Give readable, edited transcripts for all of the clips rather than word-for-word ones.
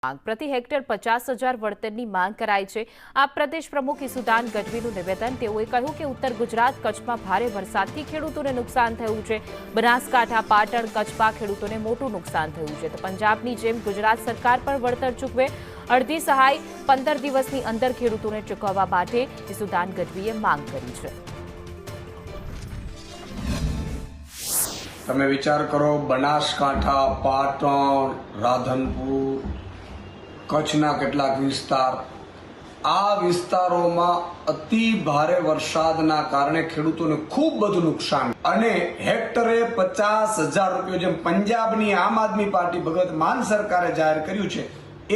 प्रति हेक्टर 50,000 વળતરની માંગ કરાઈ છે। આ પ્રદેશ પ્રમુખ ઈસુદાન ગઢવીનું નિવેદન। તેઓએ કહ્યું કે ઉત્તર ગુજરાત કચ્છમાં ભારે વરસાદથી ખેડૂતોને નુકસાન થયું છે। બનાસકાંઠા, પાટણ, કચ્છમાં ખેડૂતોને મોટું નુકસાન થયું છે। તો પંજાબની જેમ ગુજરાત સરકાર પણ વળતર ચૂકવે। અડધી સહાય 15 દિવસની અંદર ખેડૂતોને ચૂકવવા માટે ઈસુદાન ગઢવીએ માંગ કરી છે। તમે વિચાર કરો, બનાસકાંઠા, પાટણ, રાધનપુર, કચ્છના કેટલાક વિસ્તાર, આ વિસ્તારોમાં અતિ ભારે વરસાદના કારણે ખેડૂતોને ખૂબ બધું નુકસાન અને હેક્ટરે 50,000 રૂપિયા જેમ પંજાબની આમ આદમી પાર્ટી ભગવત માન સરકારે જાહેર કર્યું છે,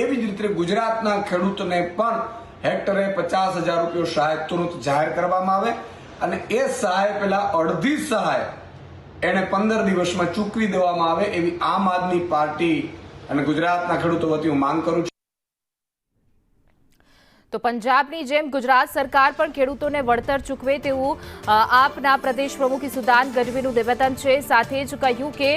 એવી જ રીતે ગુજરાતના ખેડૂતોને પણ હેક્ટરે 50,000 રૂપિયા સહાય તુરંત જાહેર કરવામાં આવે અને એ સહાય પહેલા અડધી સહાય એને 15 દિવસમાં ચૂકવી દેવામાં આવે એવી આમ આદમી પાર્ટી અને ગુજરાતના ખેડૂતો વતી હું માંગ કરું છું। તો પંજાબની જેમ ગુજરાત સરકાર પણ ખેડૂતોને વળતર ચૂકવે તેવું આપના પ્રદેશ પ્રમુખ ઈસુદાન ગઢવીનું નિવેદન છે। સાથે જ કહ્યું કે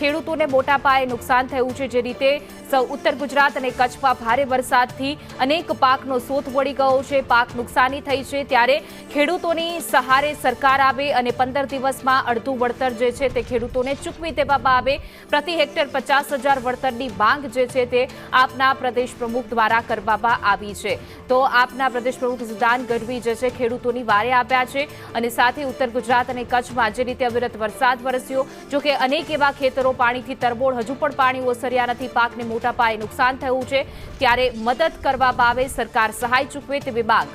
ખેડૂતોને મોટા પાયે નુકસાન થયું છે। જે રીતે ઉત્તર ગુજરાત અને કચ્છમાં ભારે વરસાદથી અનેક પાકનો સોથ વળી ગયો છે, પાક નુકસાની થઈ છે, ત્યારે ખેડૂતોની સહારે સરકાર આવે અને 15 દિવસમાં અડધું વળતર જે છે તે ખેડૂતોને ચૂકવી દેવામાં આવે। પ્રતિ હેક્ટર 50,000 વળતરની માંગ જે છે તે આપના પ્રદેશ પ્રમુખ દ્વારા કરવામાં આવી છે। તો આપના પ્રદેશ પ્રમુખ ઈસુદાન ગઢવી જે છે ખેડૂતોની વારે આવ્યા છે અને સાથે ઉત્તર ગુજરાત અને કચ્છમાં જે રીતે અવિરત વરસાદ વરસ્યો, જો કે અનેક એવા ખેતરો પાણીથી તરબોળ, હજુ પણ પાણી ઓસર્યા નથી, પાકને મોટા પાયે નુકસાન થયું છે, ત્યારે મદદ કરવામાં આવે, સરકાર સહાય ચૂકવે તેવી માંગ